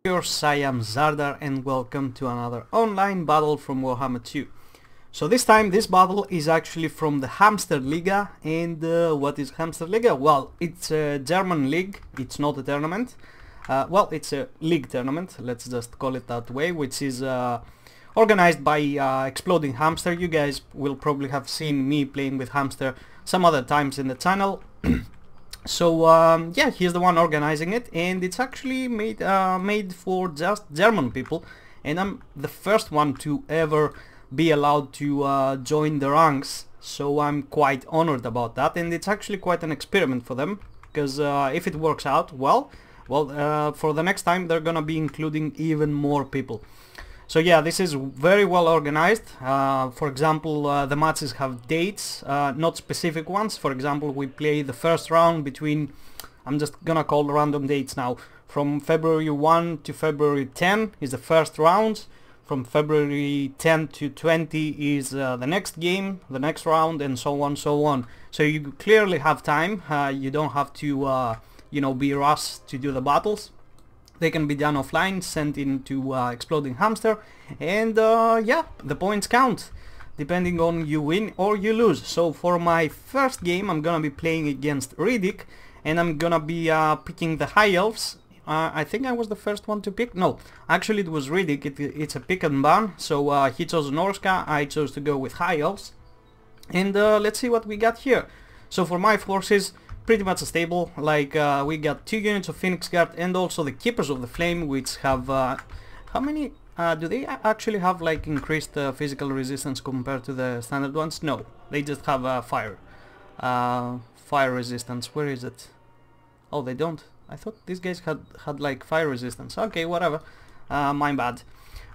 Viewers, I am Zardar and welcome to another online battle from Warhammer 2. So this time this battle is actually from the HAMSTERLIGA. And what is HAMSTERLIGA? Well, it's a German league, it's not a tournament. Well, it's a league tournament, let's just call it that way, which is organized by Exploding Hamster. You guys will probably have seen me playing with Hamster some other times in the channel. So yeah, he's the one organizing it, and it's actually made for just German people, and I'm the first one to ever be allowed to join the ranks, so I'm quite honored about that. And it's actually quite an experiment for them, because if it works out well, for the next time they're gonna be including even more people. So yeah, this is very well organized. For example, the matches have dates, not specific ones. For example, we play the first round between, I'm just gonna call random dates now, from February 1 to February 10 is the first round. From February 10 to 20 is the next game, the next round, and so on, so on. So you clearly have time. You don't have to, you know, be rushed to do the battles. They can be done offline, sent into Exploding Hamster, and yeah, the points count, depending on you win or you lose. So for my first game, I'm gonna be playing against Riddick, and I'm gonna be picking the High Elves. I think I was the first one to pick. No, actually it was Riddick. It's a pick and ban, so he chose Norsca, I chose to go with High Elves. And let's see what we got here. So for my forces, pretty much a stable, like we got 2 units of Phoenix Guard and also the Keepers of the Flame, which have how many do they actually have, like increased physical resistance compared to the standard ones? No, they just have fire resistance. Where is it? Oh, they don't. I thought these guys had like fire resistance. Okay, whatever, my bad.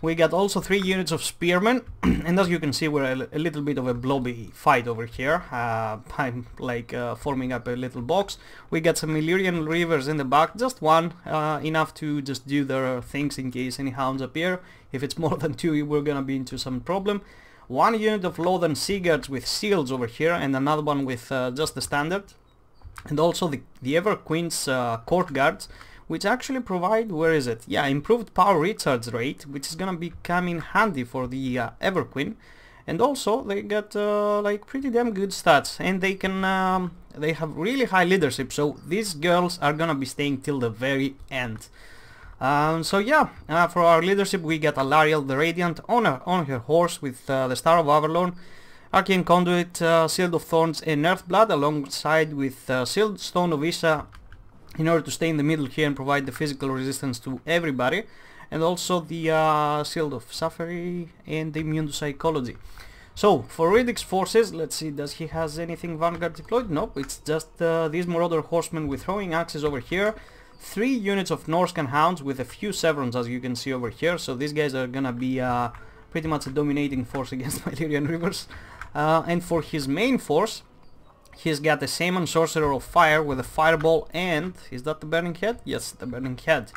We got also 3 units of Spearmen, and as you can see, we're a little bit of a blobby fight over here. I'm like forming up a little box. We got some Illyrian Reavers in the back, just one, enough to just do their things in case any hounds appear. If it's more than 2, we're gonna be into some problem. 1 unit of Lothern Sea Guards with shields over here, and another one with just the standard. And also the Ever Queen's Court Guards, which actually provide, where is it? Yeah, improved power recharge rate, which is gonna be coming handy for the Ever Queen. And also they got like pretty damn good stats, and they can they have really high leadership, so these girls are gonna be staying till the very end. So yeah, for our leadership we got Alariel the Radiant on her horse with the Star of Avalon, Arcane Conduit, Shield of Thorns and Earthblood, alongside with Shield Stone of Isha, in order to stay in the middle here and provide the physical resistance to everybody, and also the Shield of Safari and the Immune to Psychology. So for Riddick's forces, let's see, does he has anything Vanguard deployed? Nope, it's just these Marauder Horsemen with throwing axes over here, 3 units of Norscan Hounds with a few Severons, as you can see over here. So these guys are gonna be pretty much a dominating force against my Illyrian Reavers. And for his main force, he's got the Shaman Sorcerer of Fire with a Fireball, and is that the Burning Head? Yes, the Burning Head.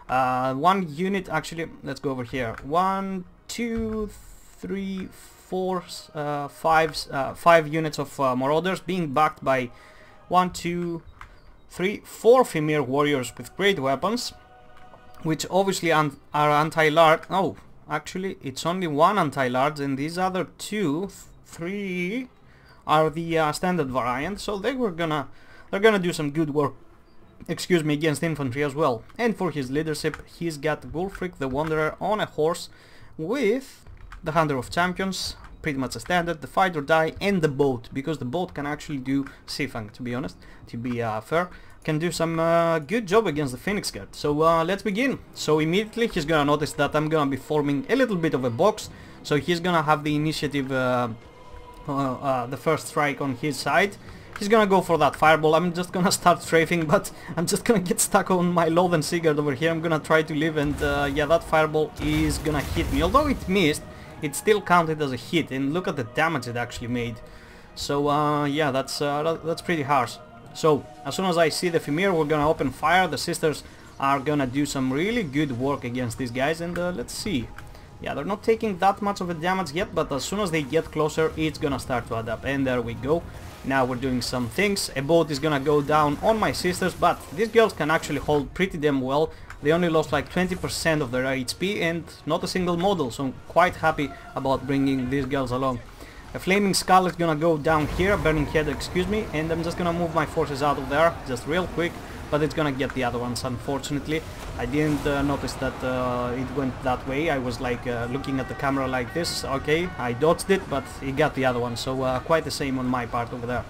1 unit, actually, let's go over here. 1, 2, 3, 4, 5 units of Marauders, being backed by 1, 2, 3, 4 Femir Warriors with great weapons, which obviously are anti-large. Oh, actually, it's only 1 anti-large, and these other 2, 3 are the standard variant, so they're gonna do some good work, excuse me, against infantry as well. And for his leadership, he's got Wulfric the Wanderer on a horse with the Hunter of Champions, pretty much a standard, the Fight or Die, and the boat, because the boat can actually do Sifang, to be honest, to be fair, can do some good job against the Phoenix Guard. So let's begin. So immediately he's gonna notice that I'm gonna be forming a little bit of a box, so he's gonna have the initiative, the first strike on his side. He's gonna go for that Fireball. I'm just gonna start strafing, but I'm just gonna get stuck on my Lothern Sea Guard over here. I'm gonna try to live, and yeah, that Fireball is gonna hit me. Although it missed, it still counted as a hit, and look at the damage it actually made. So yeah, that's pretty harsh. So as soon as I see the Femir, we're gonna open fire. The sisters are gonna do some really good work against these guys, and let's see. Yeah, they're not taking that much of a damage yet, but as soon as they get closer, it's gonna start to add up. And there we go. Now we're doing some things. A boat is gonna go down on my sisters, but these girls can actually hold pretty damn well. They only lost like 20% of their HP and not a single model, so I'm quite happy about bringing these girls along. A flaming skull is gonna go down here, burning head, excuse me, and I'm just gonna move my forces out of there, just real quick, but it's gonna get the other ones, unfortunately. I didn't notice that it went that way. I was like looking at the camera like this. Okay, I dodged it, but it got the other one, so quite the same on my part over there.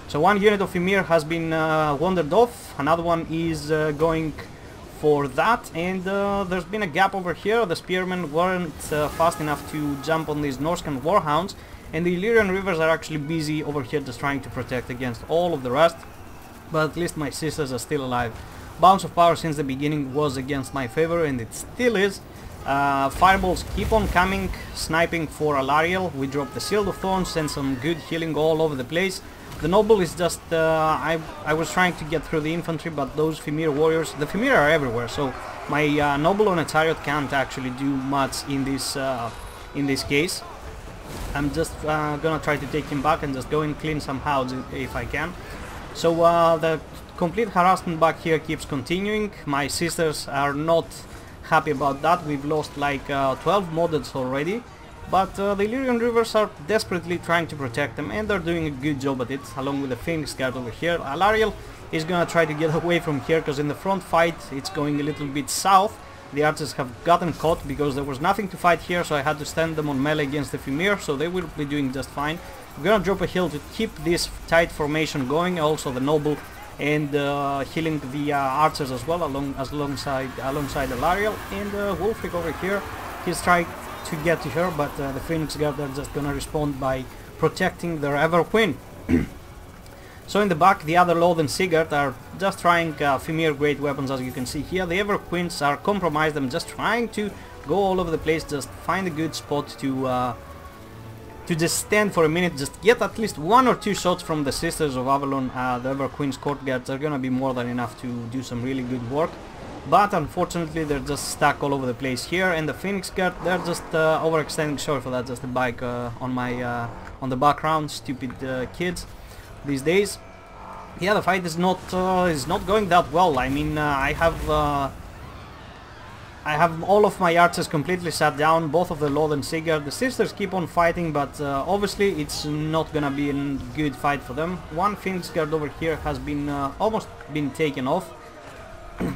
So one unit of Ymir has been wandered off, another one is going for that, and there's been a gap over here. The spearmen weren't fast enough to jump on these Norscan warhounds, and the Illyrian rivers are actually busy over here just trying to protect against all of the rest, but at least my sisters are still alive. Bounce of power since the beginning was against my favor, and it still is. Fireballs keep on coming, sniping for Alariel. We drop the Shield of Thorns and some good healing all over the place. The Noble is just... I was trying to get through the infantry, but those Fimir warriors... The Fimir are everywhere, so my Noble on a chariot can't actually do much in this case. I'm just gonna try to take him back and just go and clean some houses if I can. So the complete harassment back here keeps continuing. My sisters are not happy about that. We've lost like 12 models already, but the Illyrian rivers are desperately trying to protect them, and they're doing a good job at it, along with the Phoenix Guard over here. Alariel is gonna try to get away from here, because in the front fight it's going a little bit south. The archers have gotten caught because there was nothing to fight here, so I had to stand them on melee against the Fimir, so they will be doing just fine. I'm gonna drop a hill to keep this tight formation going, also the Noble, and healing the archers as well alongside Alariel. And Wulfric over here, he's trying to get to her, but the Phoenix Guard are just gonna respond by protecting their Ever Queen. So in the back, the other Lord and Sigurd are just trying Fimir great weapons, as you can see here. The Ever Queens are compromised. I'm just trying to go all over the place, just find a good spot to just stand for a minute, just get at least 1 or 2 shots from the Sisters of Avalon. The Ever Queen's court guards are gonna be more than enough to do some really good work, but unfortunately they're just stuck all over the place here. And the Phoenix Guard, they're just overextending. Sorry for that, just a bike on the background. Stupid kids these days. Yeah, the fight is not going that well. I mean, I have all of my archers completely shut down, both of the Lord and Sigurd. The sisters keep on fighting, but obviously it's not gonna be a good fight for them. One Phoenix Guard over here has been almost been taken off.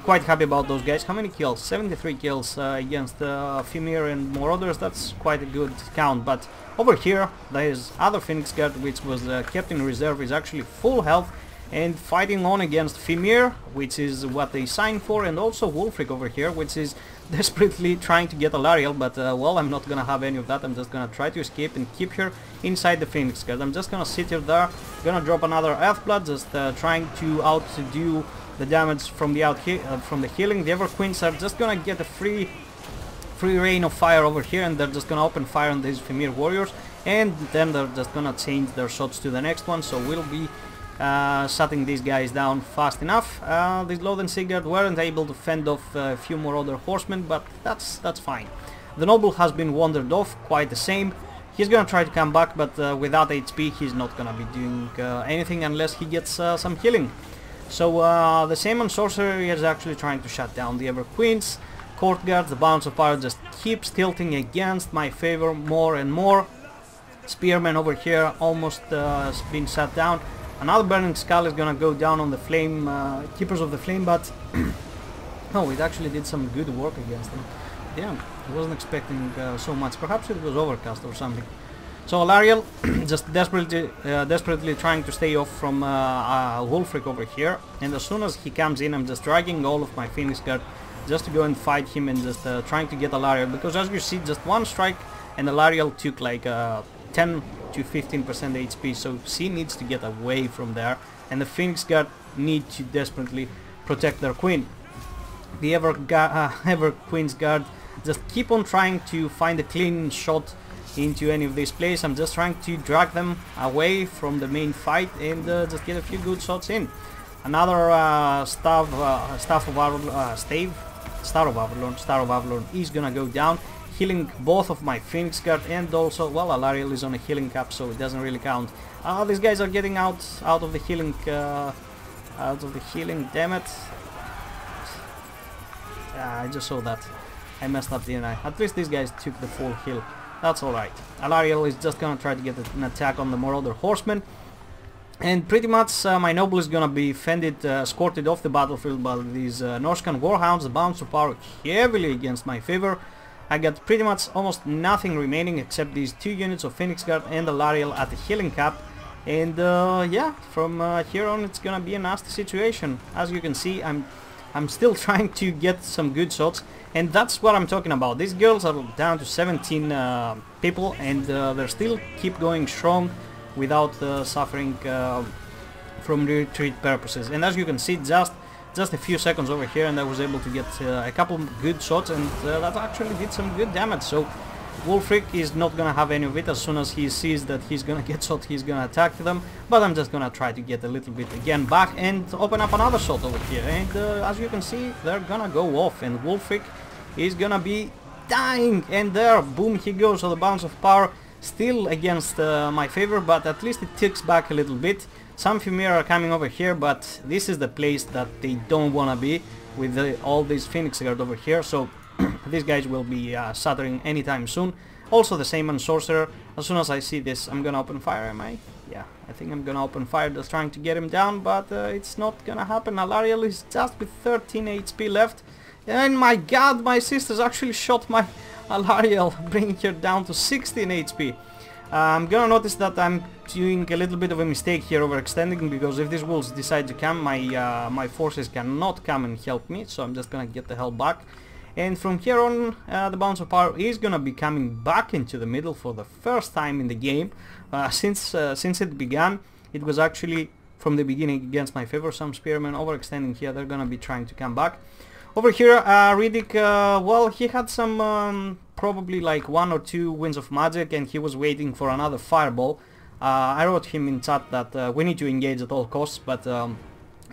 Quite happy about those guys. How many kills? 73 kills against Fimir and Marauders. That's quite a good count. But over here, there's other Phoenix Guard, which was kept in reserve, is actually full health and fighting on against Fimir, which is what they signed for, and also Wulfric over here, which is desperately trying to get Alariel, but well, I'm not gonna have any of that. I'm just gonna try to escape and keep her inside the Phoenix Guard. I'm just gonna sit here there, gonna drop another Earthblood, just trying to outdo the damage from the from the healing. The Ever Queens are just gonna get a free rain of fire over here, and they're just gonna open fire on these Fimir warriors, and then they're just gonna change their shots to the next one, so we'll be shutting these guys down fast enough. These Lord and Sigurd weren't able to fend off a few more other horsemen, but that's fine. The Noble has been wandered off, quite the same. He's gonna try to come back, but without HP he's not gonna be doing anything unless he gets some healing. So the same on Sorcery is actually trying to shut down the Ever Queens. Court Guards, the Bounce of Power just keeps tilting against my favor more and more. Spearmen over here almost been shut down. Another Burning Skull is gonna go down on the Flame Keepers of the Flame, but oh, it actually did some good work against them. Damn, I wasn't expecting so much. Perhaps it was overcast or something. So Alariel just desperately trying to stay off from Wulfric over here, and as soon as he comes in, I'm just dragging all of my Phoenix Guard just to go and fight him, and just trying to get Alariel, because as you see, just one strike and Alariel took like 10 to 15% HP, so she needs to get away from there, and the Phoenix Guard need to desperately protect their queen. The Ever Queen's Guard just keep on trying to find a clean shot into any of these places. I'm just trying to drag them away from the main fight and just get a few good shots in. Another Star of Avalon is gonna go down. healing both of my Phoenix Guard, and also, well, Alariel is on a healing cap, so it doesn't really count. These guys are getting out of the healing, damn it. I just saw that. I messed up, didn't I? At least these guys took the full heal. That's alright. Alariel is just gonna try to get an attack on the Marauder Horseman. And pretty much my noble is gonna be escorted off the battlefield by these Norscan Warhounds. The balance of power heavily against my favor. I got pretty much almost nothing remaining except these 2 units of Phoenix Guard and Alariel at the healing cap. And yeah, from here on it's gonna be a nasty situation. As you can see, I'm still trying to get some good shots, and that's what I'm talking about. These girls are down to 17 people, and they still keep going strong without suffering from retreat purposes. And as you can see, just a few seconds over here, and I was able to get a couple good shots, and that actually did some good damage. So Wulfric is not gonna have any of it. As soon as he sees that he's gonna get shot, he's gonna attack them, but I'm just gonna try to get a little bit again back and open up another shot over here. And as you can see, they're gonna go off, and Wulfric is gonna be dying, and there, boom, he goes. So the balance of power still against my favor, but at least it ticks back a little bit. Some Femir are coming over here, but this is the place that they don't wanna be with all these Phoenix Guard over here. So these guys will be shattering anytime soon. Also the same on Sorcerer. As soon as I see this, I'm gonna open fire, am I? Yeah, I think I'm gonna open fire, just trying to get him down, but it's not gonna happen. Alariel is just with 13 HP left. And my god, my sisters actually shot my Alariel, bringing her down to 16 HP. I'm gonna notice that I'm doing a little bit of a mistake here, overextending, because if these wolves decide to come, my forces cannot come and help me, so I'm just gonna get the hell back. And from here on, the balance of power is gonna be coming back into the middle for the first time in the game. Since it began, it was actually from the beginning against my favor. Some spearmen overextending here, they're gonna be trying to come back. Over here, Riddick, well, he had some probably like 1 or 2 winds of magic, and he was waiting for another fireball. I wrote him in chat that we need to engage at all costs, but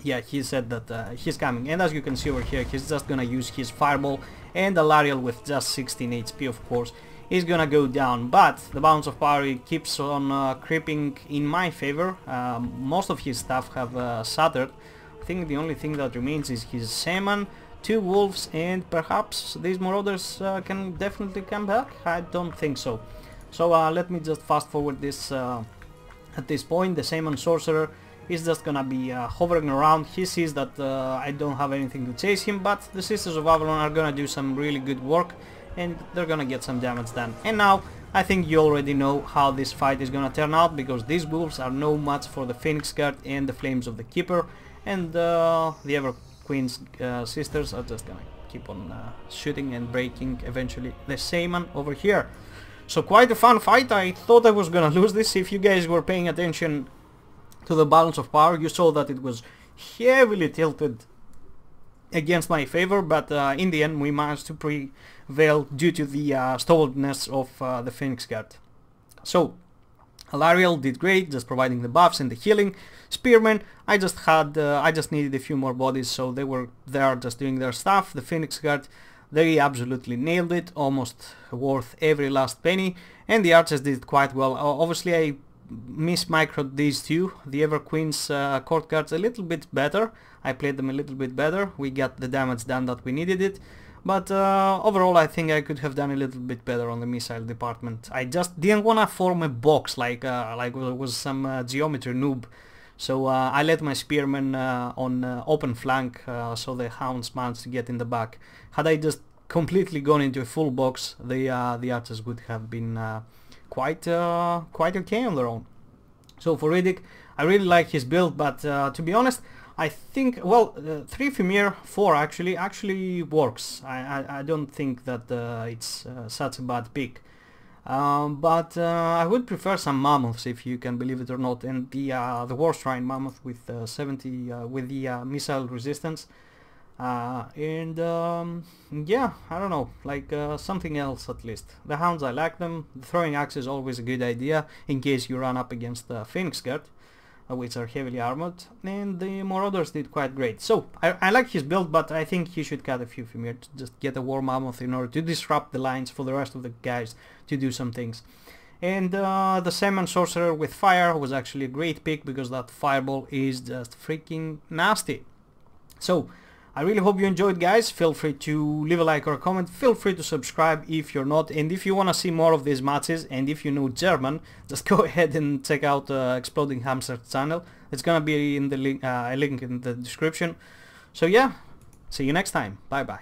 yeah, he said that he's coming. And as you can see over here, he's just gonna use his fireball, and Alariel with just 16 HP, of course, is gonna go down. But the balance of power keeps on creeping in my favor. Most of his stuff have shattered. I think the only thing that remains is his Shaman, 2 wolves, and perhaps these marauders can definitely come back. I don't think so. So let me just fast forward this. At this point, the Shaman Sorcerer is just gonna be hovering around. He sees that I don't have anything to chase him, but the Sisters of Avalon are gonna do some really good work, and they're gonna get some damage done. And now I think you already know how this fight is gonna turn out, because these wolves are no match for the Phoenix Guard and the Flames of the Keeper, and the Ever Queen's sisters are just gonna keep on shooting and breaking eventually the Shaman over here. So quite a fun fight. I thought I was gonna lose this. If you guys were paying attention to the balance of power, you saw that it was heavily tilted against my favor, but in the end we managed to prevail due to the stubbornness of the Phoenix Guard. So Alariel did great, just providing the buffs and the healing. Spearmen, I just needed a few more bodies, so they were there just doing their stuff. The Phoenix Guard, they absolutely nailed it, almost worth every last penny. And the archers did quite well. Obviously I mismicroed these two. The Ever Queen's court guards a little bit better. I played them a little bit better. We got the damage done that we needed it. But overall I think I could have done a little bit better on the missile department. I just didn't wanna form a box like it was some geometry noob. So I let my spearmen on open flank, so the hounds managed to get in the back. Had I just completely gone into a full box, the archers would have been quite okay on their own. So for Riddick, I really like his build, but to be honest, I think, well, 3 Femir, 4 actually works. I don't think that it's such a bad pick. But I would prefer some mammoths, if you can believe it or not, and the War Shrine mammoth with 70 with the missile resistance, and yeah, I don't know, like something else at least. The hounds, I like them. The throwing axe is always a good idea in case you run up against the Phoenix Guard. which are heavily armored, and the Marauders did quite great. So I like his build, but I think he should cut a few from here to just get a War Mammoth in order to disrupt the lines for the rest of the guys to do some things. And the Shaman Sorcerer with fire was actually a great pick because that fireball is just freaking nasty. So I really hope you enjoyed, guys. Feel free to leave a like or a comment. Feel free to subscribe if you're not, and if you want to see more of these matches and if you know German, just go ahead and check out Exploding Hamster channel. It's gonna be in the link in the description. So yeah, see you next time. Bye bye.